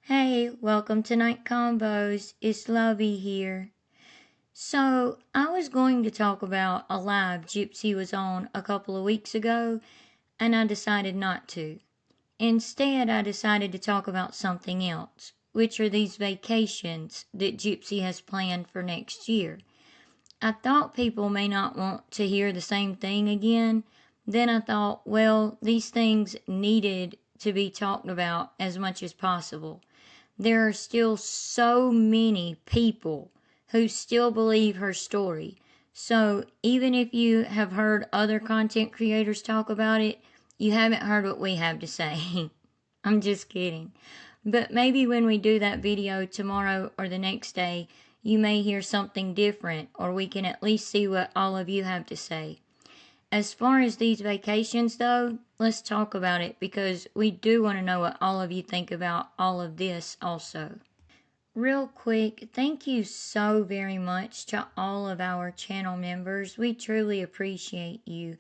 Hey, welcome to Night Combos. It's Lovey here. So, I was going to talk about a live Gypsy was on a couple of weeks ago, and I decided not to. Instead, I decided to talk about something else, which are these vacations that Gypsy has planned for next year. I thought people may not want to hear the same thing again. Then I thought, well, these things needed to be talked about as much as possible. There are still so many people who still believe her story. So even if you have heard other content creators talk about it, you haven't heard what we have to say. I'm just kidding. But maybe when we do that video tomorrow or the next day, you may hear something different, or we can at least see what all of you have to say. As far as these vacations, though, let's talk about it because we do want to know what all of you think about all of this also. Real quick, thank you so very much to all of our channel members. We truly appreciate you.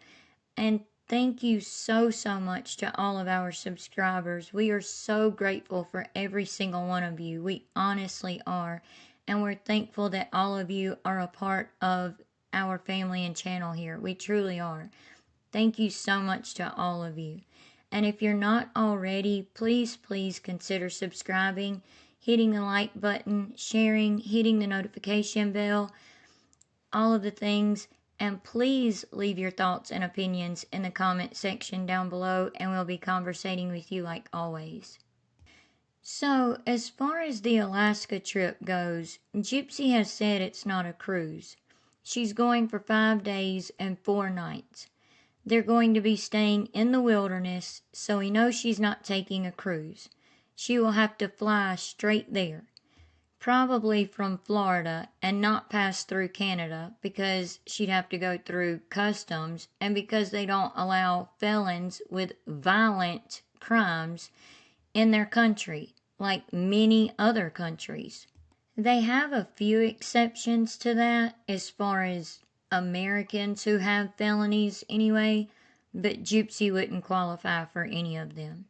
And thank you so much to all of our subscribers. We are so grateful for every single one of you. We honestly are. And we're thankful that all of you are a part of our family and channel here. We truly are. Thank you so much to all of you. And if you're not already, please consider subscribing, hitting the like button, sharing, hitting the notification bell, all of the things. And please leave your thoughts and opinions in the comment section down below, and we'll be conversating with you like always. So, as far as the Alaska trip goes, Gypsy has said it's not a cruise. She's going for 5 days and 4 nights. They're going to be staying in the wilderness, so we know she's not taking a cruise. She will have to fly straight there, probably from Florida, and not pass through Canada because she'd have to go through customs, and because they don't allow felons with violent crimes in their country, like many other countries. They have a few exceptions to that as far as Americans who have felonies anyway, but Gypsy wouldn't qualify for any of them.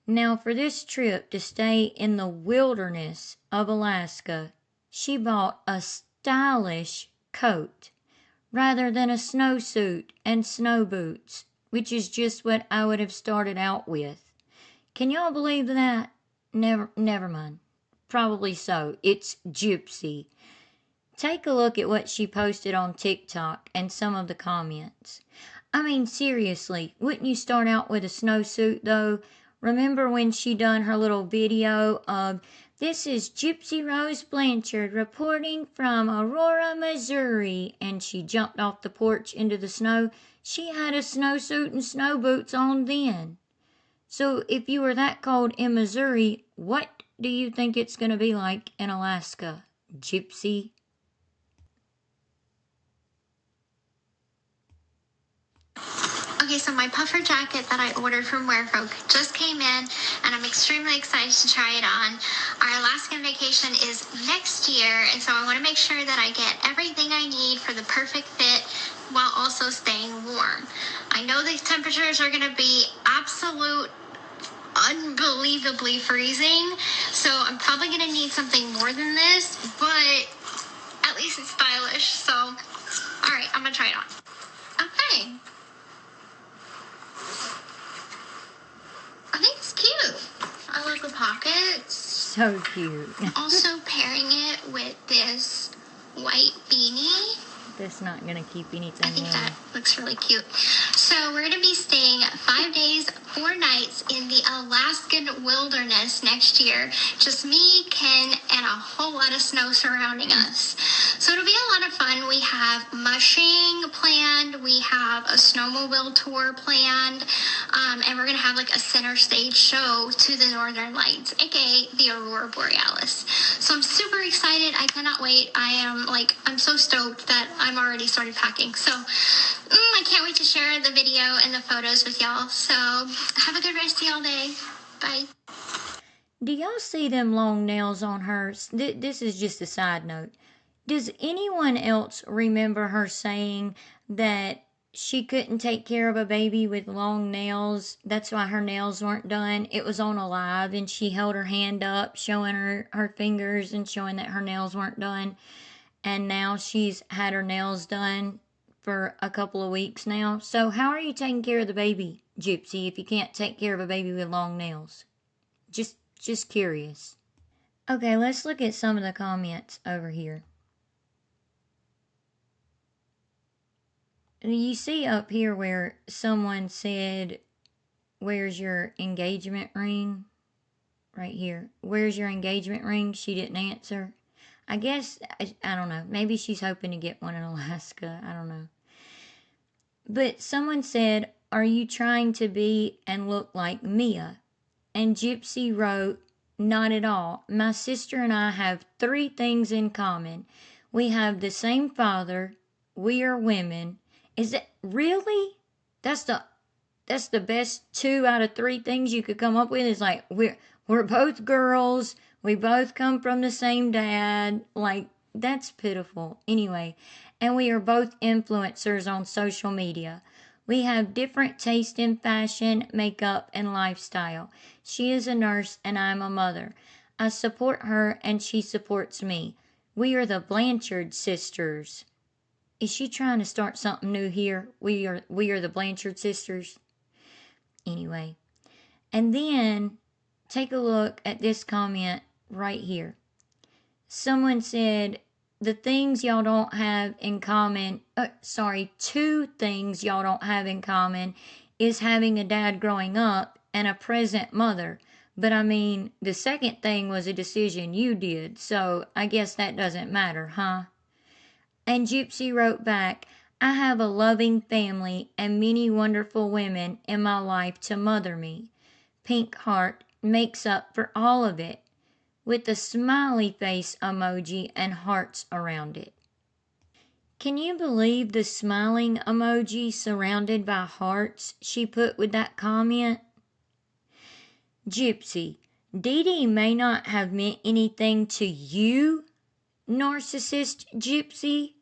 Now, for this trip to stay in the wilderness of Alaska, she bought a stylish coat rather than a snowsuit and snow boots, which is just what I would have started out with. Can y'all believe that? Never mind. Probably so. It's Gypsy. Take a look at what she posted on TikTok and some of the comments. I mean, seriously, wouldn't you start out with a snowsuit though? Remember when she done her little video of, "This is Gypsy Rose Blanchard reporting from Aurora, Missouri," and she jumped off the porch into the snow? She had a snowsuit and snow boots on then. So if you were that cold in Missouri, what do you think it's going to be like in Alaska, Gypsy? Okay, so my puffer jacket that I ordered from Wearfolk just came in, and I'm extremely excited to try it on. Our Alaskan vacation is next year, and so I want to make sure that I get everything I need for the perfect fit while also staying warm. I know the temperatures are going to be unbelievably freezing, so I'm probably going to need something more than this, but at least it's stylish. So, all right, I'm going to try it on. Okay. I think it's cute. I love the pockets. So cute. Also pairing it with this white beanie. That's not going to keep anything I think in. that looks really cute. So we're going to be staying 5 days, 4 nights in the Alaskan wilderness next year. Just me, Ken, and a whole lot of snow surrounding us. So it'll be a lot of fun. We have mushing planned. We have a snowmobile tour planned. And we're going to have like a center stage show to the Northern Lights, aka the Aurora Borealis. So I'm super excited. I cannot wait. I'm so stoked that I'm already started packing. So I can't wait to share the video and the photos with y'all. So have a good rest of y'all day. Bye. Do y'all see them long nails on her? This is just a side note. Does anyone else remember her saying that she couldn't take care of a baby with long nails. That's why her nails weren't done. It was on a live, and she held her hand up, showing her fingers and showing that her nails weren't done. And now she's had her nails done for a couple of weeks now. So, how are you taking care of the baby, Gypsy, if you can't take care of a baby with long nails? Just curious. Okay, let's look at some of the comments over here. You see up here where someone said, "Where's your engagement ring?" Right here. "Where's your engagement ring?" She didn't answer. I guess, I don't know. Maybe she's hoping to get one in Alaska. I don't know. But someone said, "Are you trying to be and look like Mia?" And Gypsy wrote, "Not at all. My sister and I have 3 things in common. We have the same father. We are women." Is it really? That's the that's the best 2 out of 3 things you could come up with. Is like we're both girls. We both come from the same dad. Like, that's pitiful. Anyway, and we are both influencers on social media. We have different taste in fashion, makeup, and lifestyle. She is a nurse and I'm a mother. I support her and she supports me. We are the Blanchard sisters. Is she trying to start something new here? We are the Blanchard sisters. Anyway, and then take a look at this comment right here. Someone said, "The things y'all don't have in common, 2 things y'all don't have in common is having a dad growing up and a present mother. But I mean, the second thing was a decision you did, so I guess that doesn't matter, huh?" And Gypsy wrote back, "I have a loving family and many wonderful women in my life to mother me." Pink heart makes up for all of it, with a smiley face emoji and hearts around it. Can you believe the smiling emoji surrounded by hearts she put with that comment? Gypsy, Dee Dee may not have meant anything to you, narcissist Gypsy,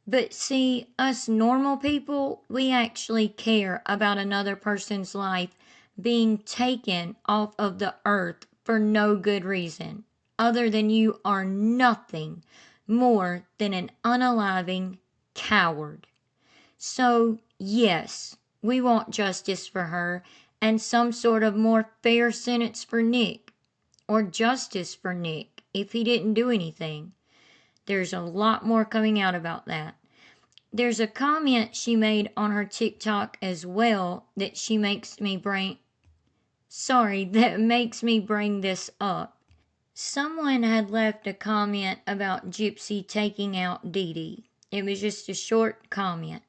but see, us normal people, we actually care about another person's life being taken off of the earth for no good reason, other than you are nothing more than an unaliving coward. So, yes, we want justice for her and some sort of more fair sentence for Nick, or justice for Nick if he didn't do anything. There's a lot more coming out about that. There's a comment she made on her TikTok as well that makes me bring this up. Someone had left a comment about Gypsy taking out Dee Dee. It was just a short comment.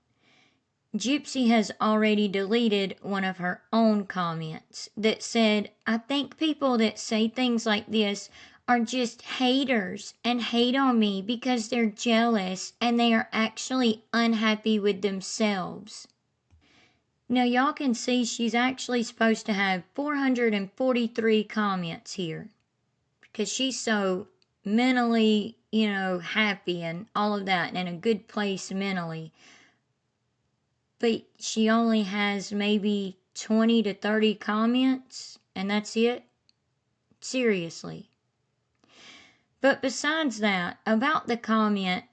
Gypsy has already deleted one of her own comments that said, "I think people that say things like this are just haters and hate on me because they're jealous and they are actually unhappy with themselves." Now, y'all can see she's actually supposed to have 443 comments here because she's so mentally, happy and all of that and in a good place mentally. But she only has maybe 20 to 30 comments, and that's it? Seriously. But besides that, about the comment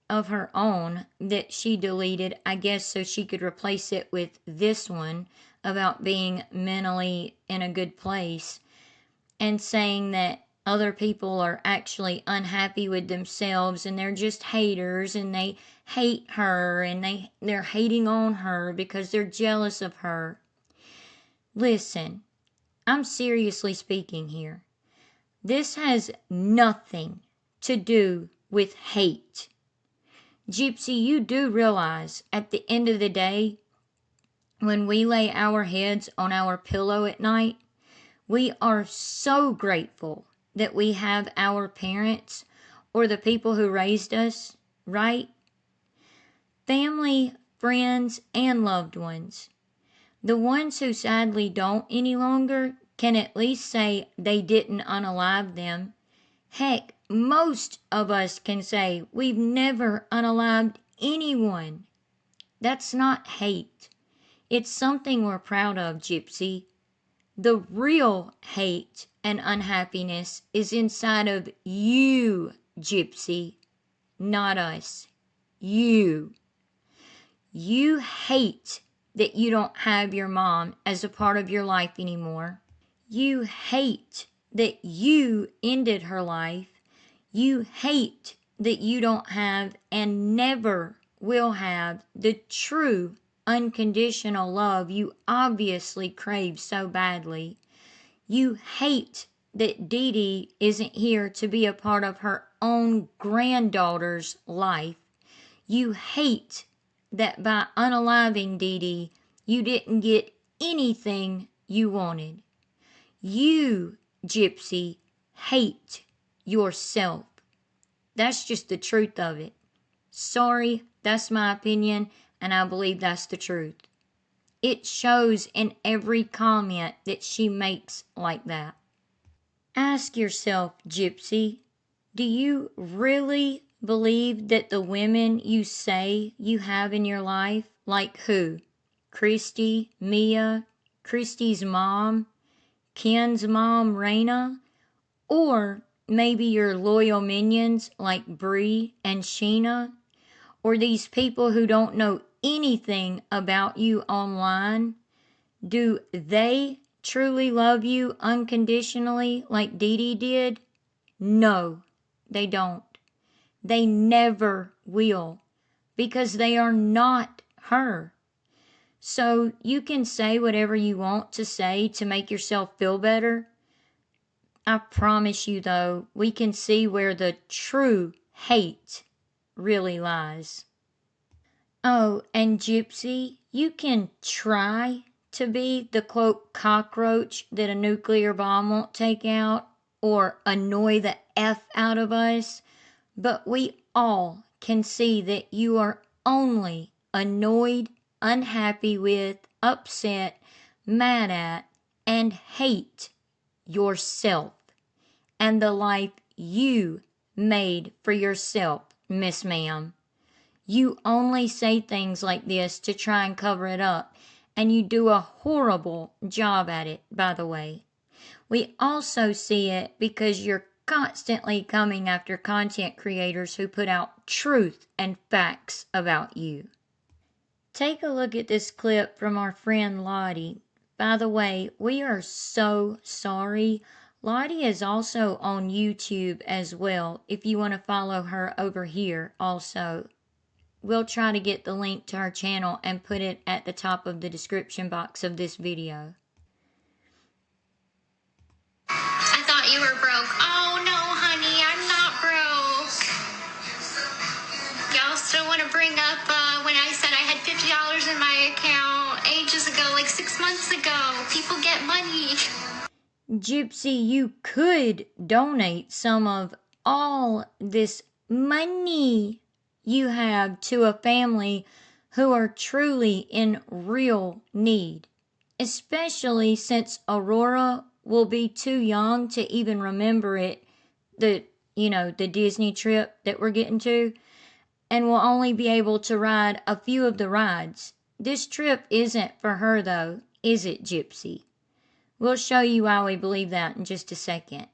of her own that she deleted, I guess so she could replace it with this one about being mentally in a good place and saying that other people are actually unhappy with themselves and they're just haters and they hate her and they're hating on her because they're jealous of her. Listen, I'm seriously speaking here. This has nothing to do with hate. Gypsy, you do realize at the end of the day, when we lay our heads on our pillow at night, we are so grateful that we have our parents or the people who raised us, right? Family, friends, and loved ones. The ones who sadly don't any longer can at least say they didn't unalive them. Heck, most of us can say we've never unalived anyone. That's not hate. It's something we're proud of, Gypsy. The real hate and unhappiness is inside of you, Gypsy, not us. You. You hate that you don't have your mom as a part of your life anymore. You hate that you ended her life. You hate that you don't have and never will have the true unconditional love you obviously crave so badly. You hate that Dee Dee isn't here to be a part of her own granddaughter's life. You hate that by unaliving Dee Dee, you didn't get anything you wanted. You, Gypsy, hate yourself. That's just the truth of it. Sorry, that's my opinion, and I believe that's the truth. It shows in every comment that she makes like that. Ask yourself, Gypsy, do you really believe that the women you say you have in your life, like who? Christy, Mia, Christy's mom, Ken's mom, Raina, or maybe your loyal minions like Bree and Sheena, or these people who don't know anything about you online, do they truly love you unconditionally like Dee Dee did? No, they don't. They never will because they are not her. So you can say whatever you want to say to make yourself feel better. I promise you, though, we can see where the true hate really lies. Oh, and Gypsy, you can try to be the quote cockroach that a nuclear bomb won't take out or annoy the F out of us, but we all can see that you are only annoyed, unhappy with, upset, mad at, and hate yourself and the life you made for yourself, Miss Ma'am. You only say things like this to try and cover it up, and you do a horrible job at it, by the way. We also see it because you're constantly coming after content creators who put out truth and facts about you. Take a look at this clip from our friend Lottie. By the way, we are so sorry. Lottie is also on YouTube as well, if you want to follow her over here also. We'll try to get the link to her channel and put it at the top of the description box of this video. I thought you were broke. Oh no, honey, I'm not broke. Y'all still want to bring up when I said I had $50 in my account ages ago, like 6 months ago. People get money. Gypsy, you could donate some of all this money you have to a family who are truly in real need, especially since Aurora will be too young to even remember it, the Disney trip that we're getting to, and will only be able to ride a few of the rides. This trip isn't for her though, is it, Gypsy? We'll show you why we believe that in just a second.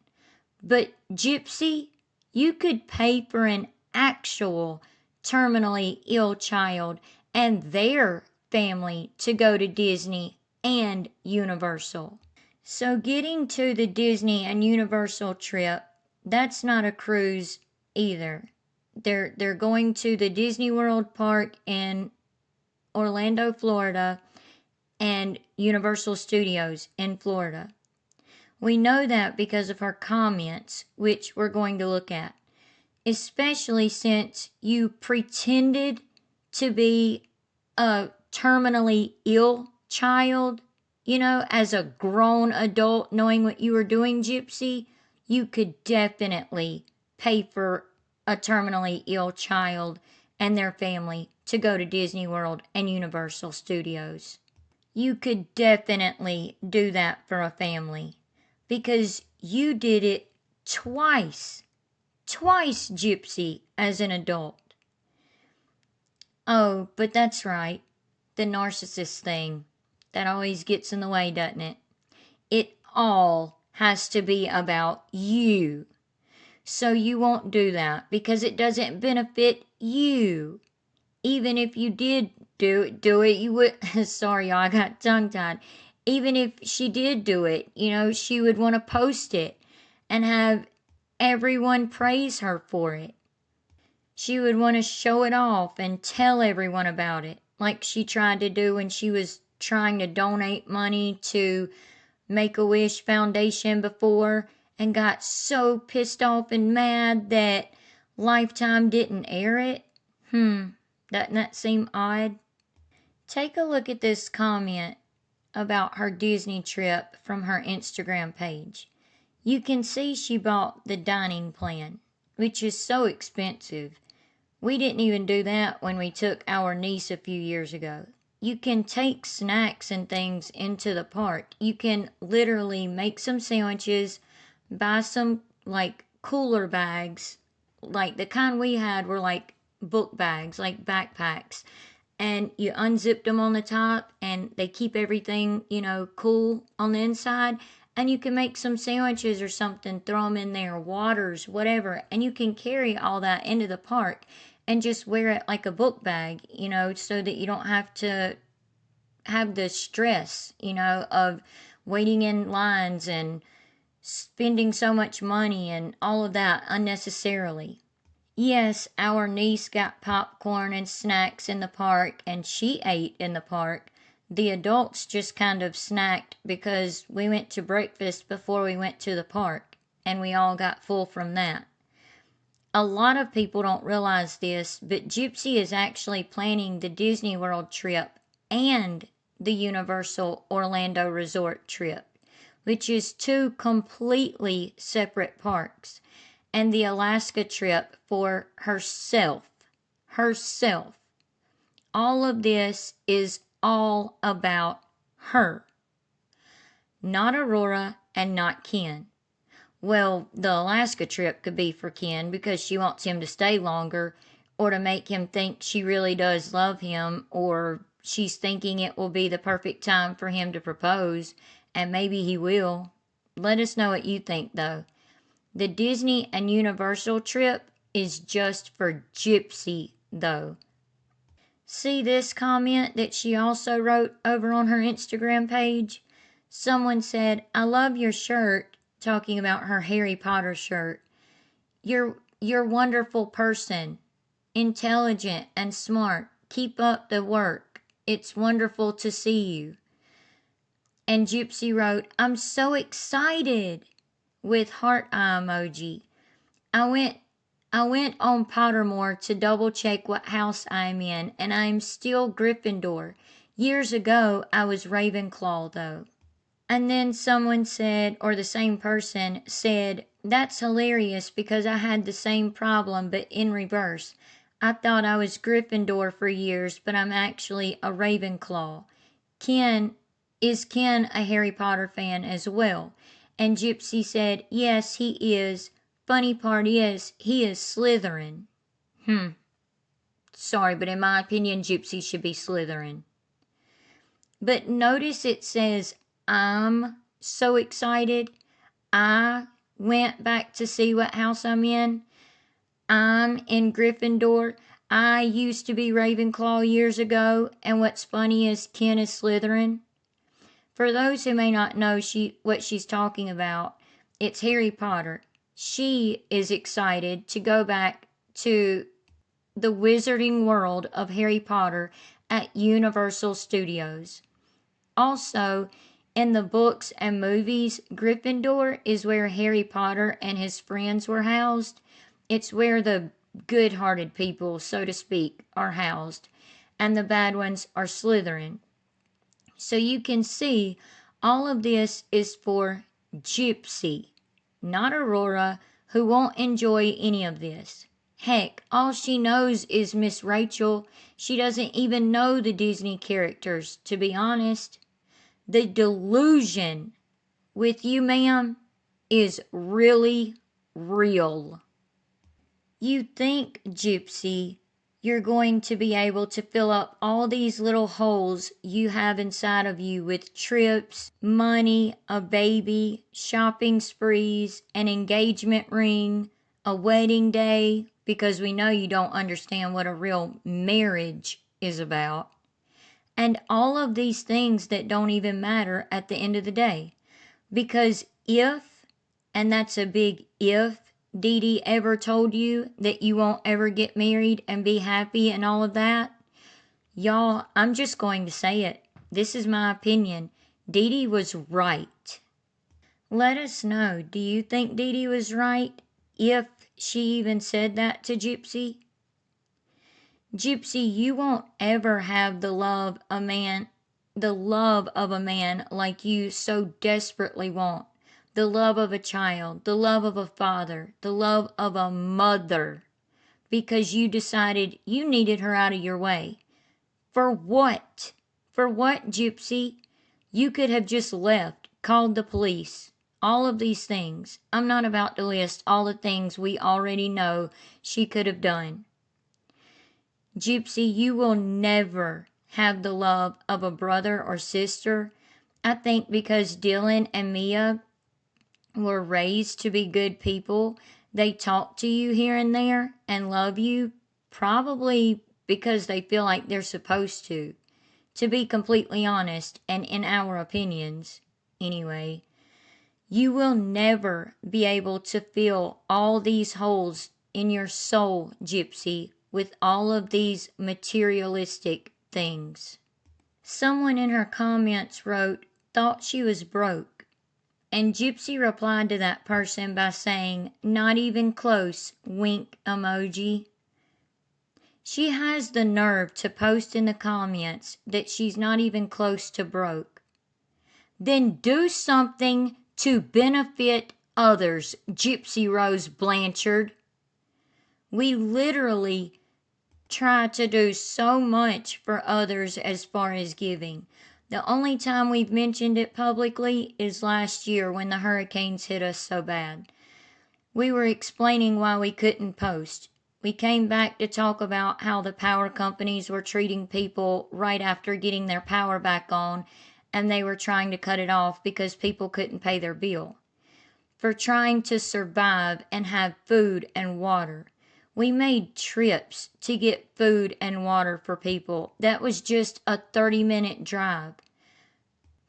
But Gypsy, you could pay for an actual terminally ill child and their family to go to Disney and Universal. So getting to the Disney and Universal trip, that's not a cruise either. They're going to the Disney World Park in Orlando, Florida, and Universal Studios in Florida. We know that because of her comments, which we're going to look at, especially since you pretended to be a terminally ill child, as a grown adult knowing what you were doing, Gypsy. You could definitely pay for a terminally ill child and their family to go to Disney World and Universal Studios. You could definitely do that for a family because you did it twice, Gypsy, as an adult. Oh, but that's right. The narcissist thing. That always gets in the way, doesn't it? It all has to be about you. So you won't do that because it doesn't benefit you. Even if you did do it, you would. Sorry, y'all, I got tongue tied. Even if she did do it, she would want to post it and have everyone praise her for it. She would want to show it off and tell everyone about it, like she tried to do when she was trying to donate money to Make a Wish Foundation before and got so pissed off and mad that Lifetime didn't air it. Doesn't that seem odd? Take a look at this comment about her Disney trip from her Instagram page. You can see she bought the dining plan, which is so expensive. We didn't even do that when we took our niece a few years ago. You can take snacks and things into the park. You can literally make some sandwiches, buy some like cooler bags. Like the kind we had were like book bags, like backpacks. And you unzip them on the top and they keep everything, cool on the inside. And you can make some sandwiches or something, throw them in there, waters, whatever. And you can carry all that into the park and just wear it like a book bag, so that you don't have to have the stress, of waiting in lines and spending so much money and all of that unnecessarily. Yes, our niece got popcorn and snacks in the park, and she ate in the park. The adults just kind of snacked because we went to breakfast before we went to the park, and we all got full from that. A lot of people don't realize this, but Gypsy is actually planning the Disney World trip and the Universal Orlando Resort trip, which is two completely separate parks, and the Alaska trip for herself. Herself. All of this is all about her, not Aurora and not Ken. Well, the Alaska trip could be for Ken because she wants him to stay longer, or to make him think she really does love him, or she's thinking it will be the perfect time for him to propose, and maybe he will. Let us know what you think, though. The Disney and Universal trip is just for Gypsy, though. See this comment that she also wrote over on her Instagram page? Someone said, "I love your shirt," talking about her Harry Potter shirt. You're wonderful person, intelligent and smart. Keep up the work. It's wonderful to see you. And Gypsy wrote, "I'm so excited," with heart eye emoji. I went I went on Pottermore to double check what house I'm in, and I'm still Gryffindor. Years ago, I was Ravenclaw, though. And then someone said, or the same person said, "That's hilarious because I had the same problem, but in reverse. I thought I was Gryffindor for years, but I'm actually a Ravenclaw." Ken, is Ken a Harry Potter fan as well? And Gypsy said, "Yes, he is. Funny part is, he is Slytherin." Sorry, but in my opinion, Gypsy should be Slytherin. But notice it says, "I'm so excited. I went back to see what house I'm in. I'm in Gryffindor. I used to be Ravenclaw years ago, and what's funny is Ken is Slytherin." For those who may not know what she's talking about, it's Harry Potter. She is excited to go back to the wizarding world of Harry Potter at Universal Studios. Also, in the books and movies, Gryffindor is where Harry Potter and his friends were housed. It's where the good-hearted people, so to speak, are housed, and the bad ones are Slytherin. So you can see all of this is for Gypsy, not Aurora, who won't enjoy any of this. Heck, all she knows is Miss Rachel. She doesn't even know the Disney characters, to be honest. The delusion with you, ma'am, is really real. You think, Gypsy, You're going to be able to fill up all these little holes you have inside of you with trips, money, a baby, shopping sprees, an engagement ring, a wedding day, because we know you don't understand what a real marriage is about, and all of these things that don't even matter at the end of the day. Because if, and that's a big if, Dee Dee ever told you that you won't ever get married and be happy and all of that, y'all, I'm just going to say it. This is my opinion. Dee Dee was right. Let us know. Do you think Dee Dee was right? If she even said that to Gypsy? Gypsy, you won't ever have the love of a man like you so desperately want. The love of a child, the love of a father, the love of a mother, because you decided you needed her out of your way. For what? For what, Gypsy? You could have just left, called the police, all of these things. I'm not about to list all the things we already know she could have done. Gypsy, you will never have the love of a brother or sister. I think because Dylan and Mia were raised to be good people, they talk to you here and there and love you, probably because they feel like they're supposed to be completely honest, and in our opinions, anyway. You will never be able to fill all these holes in your soul, Gypsy, with all of these materialistic things. Someone in her comments wrote, thought she was broke. And Gypsy replied to that person by saying, not even close, wink emoji. She has the nerve to post in the comments that she's not even close to broke. Then do something to benefit others, Gypsy Rose Blanchard. We literally try to do so much for others as far as giving. The only time we've mentioned it publicly is last year when the hurricanes hit us so bad. We were explaining why we couldn't post. We came back to talk about how the power companies were treating people right after getting their power back on, and they were trying to cut it off because people couldn't pay their bill. For trying to survive and have food and water. We made trips to get food and water for people. That was just a 30-minute drive.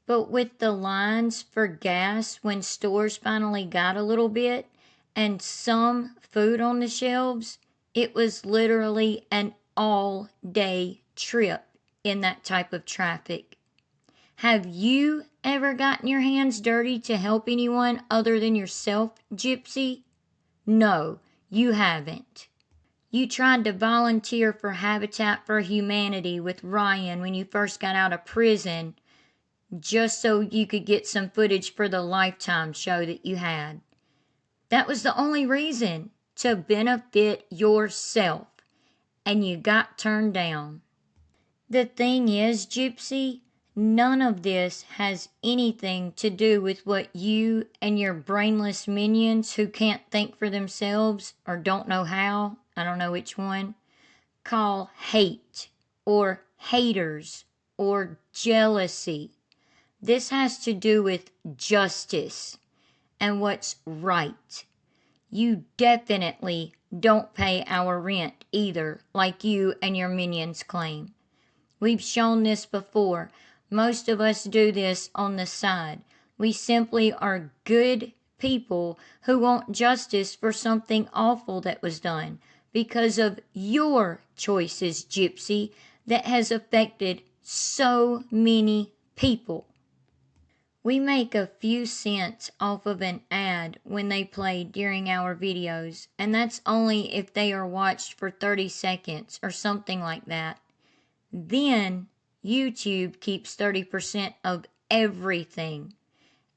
But with the lines for gas when stores finally got a little bit and some food on the shelves, it was literally an all-day trip in that type of traffic. Have you ever gotten your hands dirty to help anyone other than yourself, Gypsy? No, you haven't. You tried to volunteer for Habitat for Humanity with Ryan when you first got out of prison, just so you could get some footage for the Lifetime show that you had. That was the only reason, to benefit yourself, and you got turned down. The thing is, Gypsy, none of this has anything to do with what you and your brainless minions who can't think for themselves or don't know how, I don't know which one, call hate or haters or jealousy. This has to do with justice and what's right. You definitely don't pay our rent either, like you and your minions claim. We've shown this before. Most of us do this on the side. We simply are good people who want justice for something awful that was done because of your choices, Gypsy, that has affected so many people. We make a few cents off of an ad when they play during our videos, and that's only if they are watched for 30 seconds or something like that. Then YouTube keeps 30% of everything.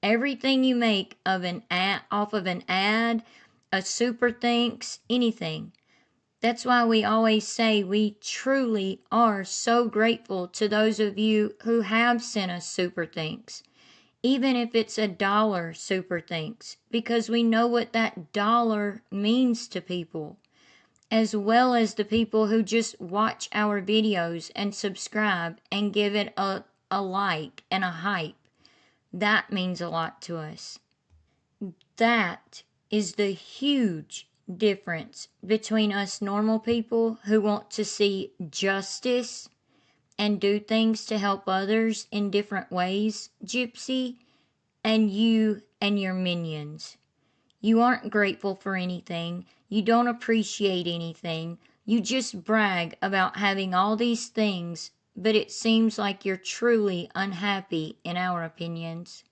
Everything you make of an ad, off of an ad, a super thanks, anything. That's why we always say we truly are so grateful to those of you who have sent us super thanks. Even if it's $1 super thanks, because we know what that dollar means to people. as well as the people who just watch our videos and subscribe and give it a like and a hype. That means a lot to us. That is the huge difference between us normal people who want to see justice and do things to help others in different ways, Gypsy, and you and your minions. You aren't grateful for anything. You don't appreciate anything. You just brag about having all these things, but it seems like you're truly unhappy in our opinions.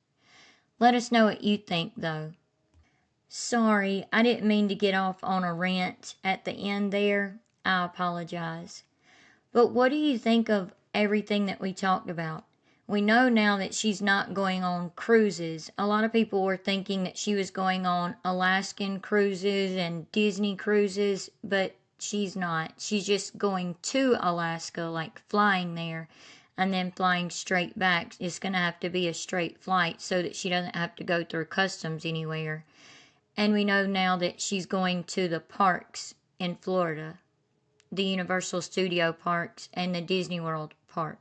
Let us know what you think, though. Sorry, I didn't mean to get off on a rant at the end there. I apologize. But what do you think of everything that we talked about? We know now that she's not going on cruises. A lot of people were thinking that she was going on Alaskan cruises and Disney cruises, but she's not. She's just going to Alaska, like flying there and then flying straight back. It's going to have to be a straight flight so that she doesn't have to go through customs anywhere. And we know now that she's going to the parks in Florida, the Universal Studio parks and the Disney World park.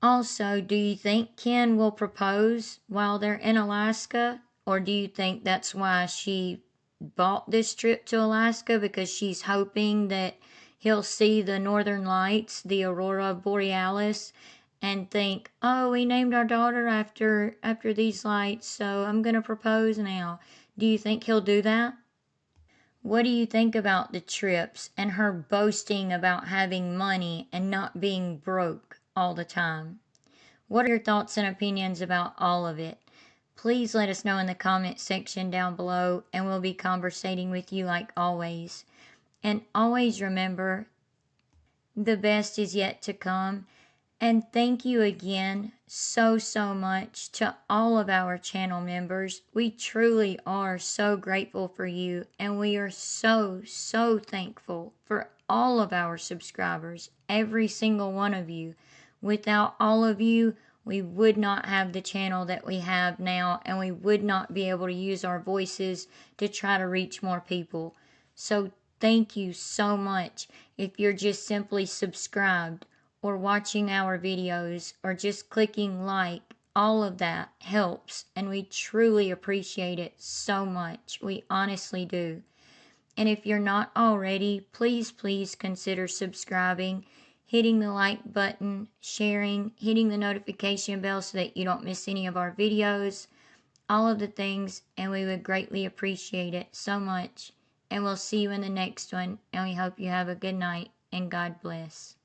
Also, do you think Ken will propose while they're in Alaska? Or do you think that's why she bought this trip to Alaska, because she's hoping that he'll see the northern lights, the aurora borealis, and think, "Oh, we named our daughter after these lights, so I'm going to propose now." Do you think he'll do that? What do you think about the trips and her boasting about having money and not being broke all the time? What are your thoughts and opinions about all of it? Please let us know in the comment section down below, and we'll be conversating with you like always. And always remember, the best is yet to come. And thank you again so much to all of our channel members. We truly are so grateful for you, and we are so thankful for all of our subscribers, every single one of you. Without all of you, we would not have the channel that we have now, and we would not be able to use our voices to try to reach more people. So thank you so much. If you're just simply subscribed or watching our videos or just clicking like, all of that helps, and we truly appreciate it so much. We honestly do. And if you're not already, please consider subscribing, hitting the like button, sharing, hitting the notification bell so that you don't miss any of our videos, all of the things, and we would greatly appreciate it so much. And we'll see you in the next one, and we hope you have a good night, and God bless.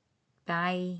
Bye.